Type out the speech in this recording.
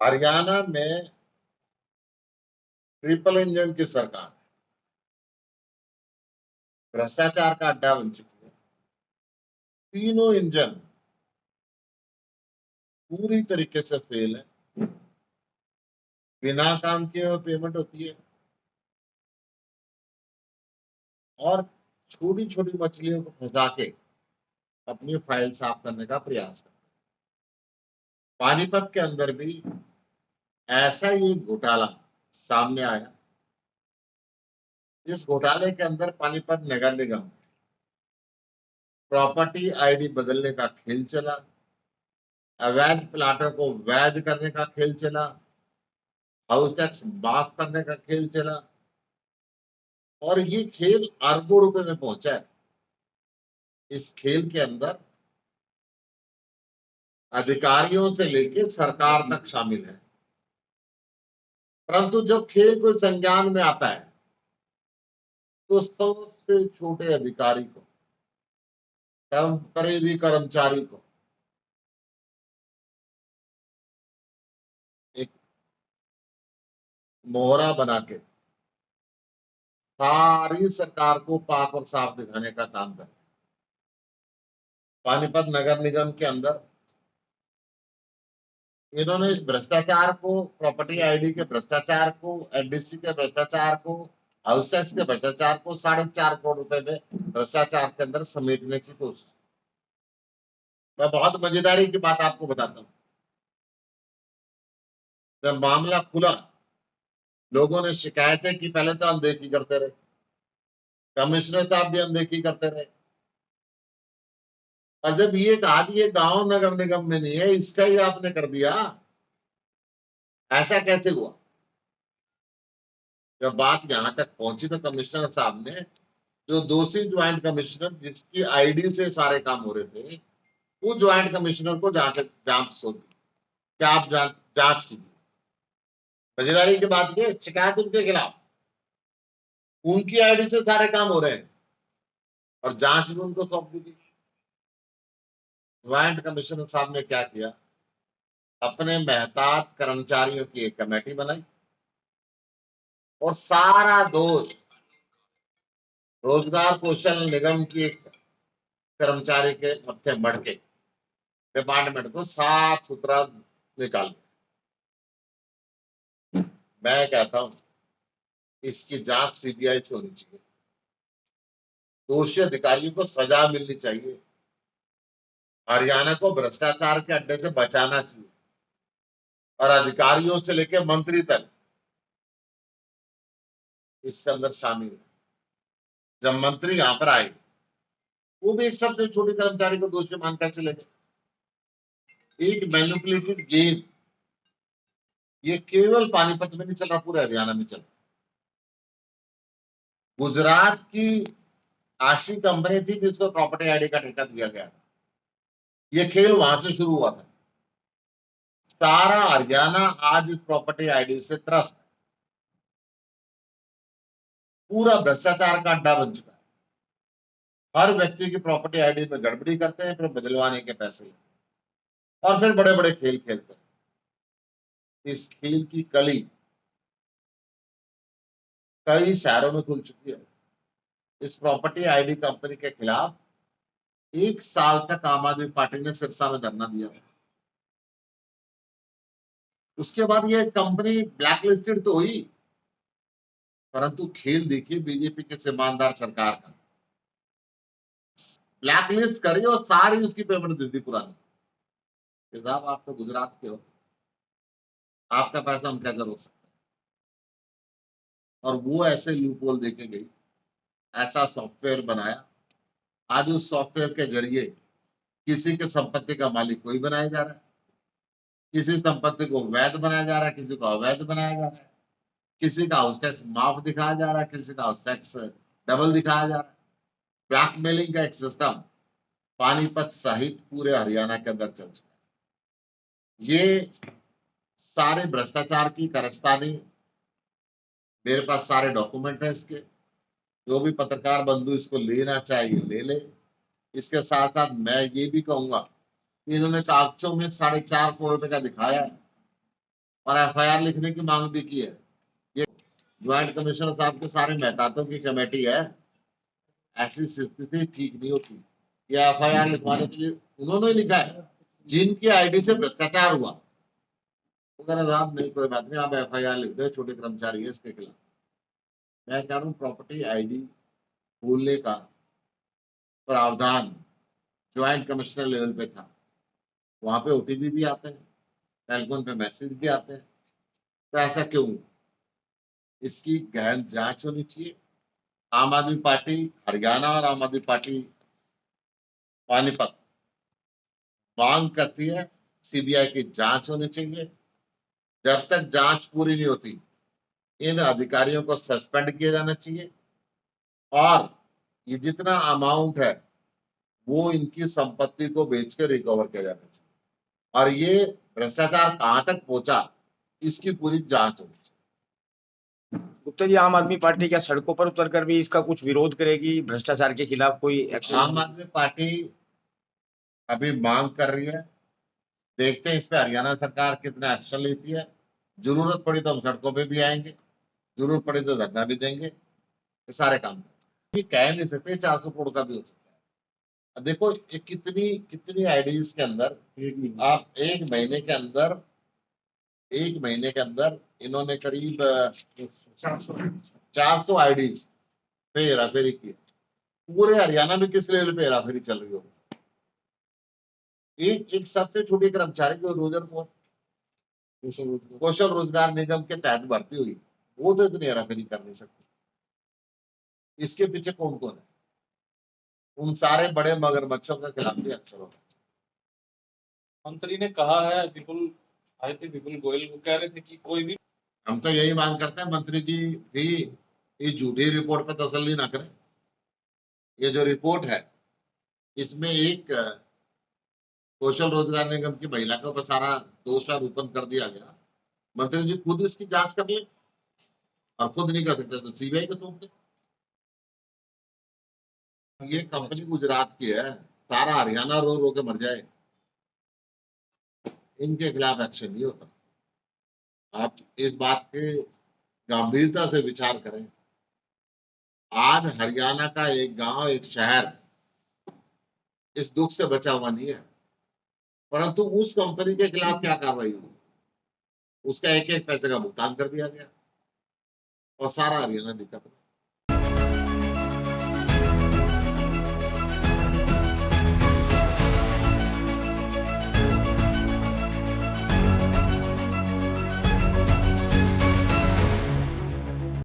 हरियाणा में triple engine की सरकार भ्रष्टाचार का अड्डा बन चुकी है। तीनों इंजन पूरी तरीके से फेल है। बिना काम किए पेमेंट होती है और छोटी छोटी मछलियों को फंसा के अपनी फाइल साफ करने का प्रयास करते हैं। पानीपत के अंदर भी ऐसा ही घोटाला सामने आया। इस घोटाले के अंदर पानीपत नगर निगम प्रॉपर्टी आईडी बदलने का खेल चला, अवैध प्लाटों को वैध करने का खेल चला, हाउस टैक्स माफ करने का खेल चला और ये खेल अरबों रुपए में पहुंचा है। इस खेल के अंदर अधिकारियों से लेकर सरकार तक शामिल है। परंतु जब खेल कोई संज्ञान में आता है तो सबसे छोटे अधिकारी को, करीबी कर्मचारी को एक मोहरा बना के सारी सरकार को पाक और साफ दिखाने का काम करते हैं। पानीपत नगर निगम के अंदर इन्होंने इस भ्रष्टाचार को, प्रॉपर्टी आईडी के भ्रष्टाचार को, एनडीसी के भ्रष्टाचार को, हाउस टैक्स के भ्रष्टाचार को 4.5 करोड़ रुपए में भ्रष्टाचार के अंदर समेटने की कोशिश। मैं बहुत मजेदारी की बात आपको बताता हूँ। जब मामला खुला, लोगों ने शिकायतें की, पहले तो अनदेखी करते रहे, कमिश्नर साहब भी अनदेखी करते रहे और जब ये कहा कि ये गांव नगर निगम में नहीं है, इसका ही आपने कर दिया, ऐसा कैसे हुआ? जब बात यहां तक पहुंची तो कमिश्नर साहब ने, जो दोषी ज्वाइंट कमिश्नर जिसकी आईडी से सारे काम हो रहे थे, वो ज्वाइंट कमिश्नर को जांच सौंपी। क्या आप जांच कीजिए। मजेदारी की बात ये, शिकायत उनके खिलाफ, उनकी आईडी से सारे काम हो रहे हैं और जांच भी उनको सौंप दी गई। ज्वाइंट कमिश्नर साहब ने क्या किया, अपने मेहतात कर्मचारियों की एक कमेटी बनाई और सारा दोष रोजगार कौशल निगम की एक कर्मचारी के मत्थे मढ़ के डिपार्टमेंट को साफ सुथरा निकाल। मैं कहता हूं इसकी जांच सीबीआई से होनी चाहिए, दोषी अधिकारियों को सजा मिलनी चाहिए। हरियाणा को भ्रष्टाचार के अड्डे से बचाना चाहिए और अधिकारियों से लेकर मंत्री तक इसके अंदर शामिल है। जब मंत्री यहां पर आए, वो भी एक सबसे छोटे कर्मचारी को दोषी मानकर चले गए। एक मैनिपुलेटेड गेम, ये केवल पानीपत में नहीं चल रहा, पूरे हरियाणा में चल रहा। गुजरात की आशी कंपनी थी जिसको प्रॉपर्टी आईडी का ठेका दिया गया, ये खेल वहां से शुरू हुआ था। सारा हरियाणा आज इस प्रॉपर्टी आईडी से त्रस्त, पूरा भ्रष्टाचार का अड्डा बन चुका है। हर व्यक्ति की प्रॉपर्टी आईडी में गड़बड़ी करते हैं, फिर बदलवाने के पैसे और फिर बड़े बड़े खेल खेलते हैं। इस खेल की कली कई शहरों में खुल चुकी है। इस प्रॉपर्टी आईडी कंपनी के खिलाफ 1 साल तक आम आदमी पार्टी ने सिरसा में धरना दिया। उसके बाद ये कंपनी ब्लैक लिस्टेड तो हुई, परंतु खेल देखिए बीजेपी के ईमानदार सरकार का, ब्लैक लिस्ट करी और सारी उसकी पेमेंट दे दी पुरानी। साहब आप तो गुजरात के हो, आपका पैसा हम कैसे रोक सकते हैं? और वो ऐसे लूपहोल देके गई, ऐसा सॉफ्टवेयर बनाया। आज उस सॉफ्टवेयर के जरिए किसी के संपत्ति का मालिक कोई बनाया जा रहा है, किसी संपत्ति को वैध बनाया जा रहा है, किसी को अवैध बनाया जा रहा है, किसी का हाउस टैक्स माफ दिखाया जा रहा है, किसी का हाउस टैक्स डबल दिखाया जा रहा है। ब्लैकमेलिंग का एक सिस्टम पानीपत सहित पूरे हरियाणा के अंदर चल चुका है। ये सारे भ्रष्टाचार की कारस्तानी, मेरे पास सारे डॉक्यूमेंट है इसके, जो भी पत्रकार बंधु इसको लेना चाहिए ले ले। इसके साथ साथ मैं ये भी कहूंगा कि इन्होंने कागजों में 4.5 करोड़ रुपए का दिखाया है, और एफआईआर लिखने की मांग भी की है। ये ज्वाइंट कमिश्नर साहब के सारे महतातों की कमेटी है। ऐसी स्थिति ठीक नहीं होती। ये एफआईआर लिखवाने के लिए उन्होंने लिखा है जिनकी आईडी से भ्रष्टाचार हुआ। वो कह रहे साहब नहीं कोई बात नहीं, आप एफआईआर लिख दो, छोटे कर्मचारी है इसके खिलाफ। मैं कह रहा हूँ प्रॉपर्टी आईडी खोलने का प्रावधान ज्वाइंट कमिश्नर लेवल पे था, वहां पे ओटीपी भी आते हैं, टेलीफोन पे मैसेज भी आते हैं, तो ऐसा क्यों? इसकी गहन जांच होनी चाहिए। आम आदमी पार्टी हरियाणा और आम आदमी पार्टी पानीपत मांग करती है सीबीआई की जांच होनी चाहिए। जब तक जांच पूरी नहीं होती इन अधिकारियों को सस्पेंड किया जाना चाहिए और ये जितना अमाउंट है वो इनकी संपत्ति को बेचकर रिकवर किया जाना चाहिए और ये भ्रष्टाचार कहां तक पहुंचा इसकी पूरी जांच होनी चाहिए। गुप्ता जी, आम आदमी पार्टी क्या सड़कों पर उतरकर भी इसका कुछ विरोध करेगी? भ्रष्टाचार के खिलाफ कोई एक्शन? आम आदमी पार्टी अभी मांग कर रही है, देखते हैं इस पे हरियाणा सरकार कितना एक्शन लेती है। जरूरत पड़ी तो हम सड़कों पे भी आएंगे, जरूरत पड़ी तो धरना भी देंगे, ये सारे काम ये कह नहीं सकते 400 करोड़ का भी हो सकता है। अब देखो ये कितनी कितनी आईडीज के अंदर आप एक महीने के अंदर इन्होंने करीब 400 आईडीज पे हेराफेरी की। पूरे हरियाणा में किस लेवल पे हेराफेरी चल रही हो? एक सबसे छोटे कर्मचारी जो रोजर को कौशल रोजगार निगम के तहत भर्ती हुई, वो तो इतनी हेराफेरी कर नहीं सकती। इसके पीछे कौन कौन है? उन सारे बड़े मगरमच्छों के खिलाफ भी एक्शन होगा। मंत्री ने कहा है, विपुल आए थे, विपुल गोयल वो कह रहे थे कि कोई भी हम तो यही मांग करते हैं मंत्री जी भी इस झूठी रिपोर्ट पर तसल्ली ना करें। ये जो रिपोर्ट है इसमें एक कौशल रोजगार निगम की महिला के ऊपर सारा दोषारोपण कर दिया गया। मंत्री जी खुद इसकी जांच कर ले और खुद नहीं कर सकते तो सीबीआई को सौंप दे। ये कंपनी गुजरात की है, सारा हरियाणा रो रो के मर जाए, इनके खिलाफ एक्शन नहीं होता। आप इस बात के गंभीरता से विचार करें। आज हरियाणा का एक गांव एक शहर इस दुख से बचा हुआ नहीं है, परंतु उस कंपनी के खिलाफ क्या कार्रवाई हुई? उसका एक एक पैसे का भुगतान कर दिया गया और सारा हरियाणा दिक्कत में।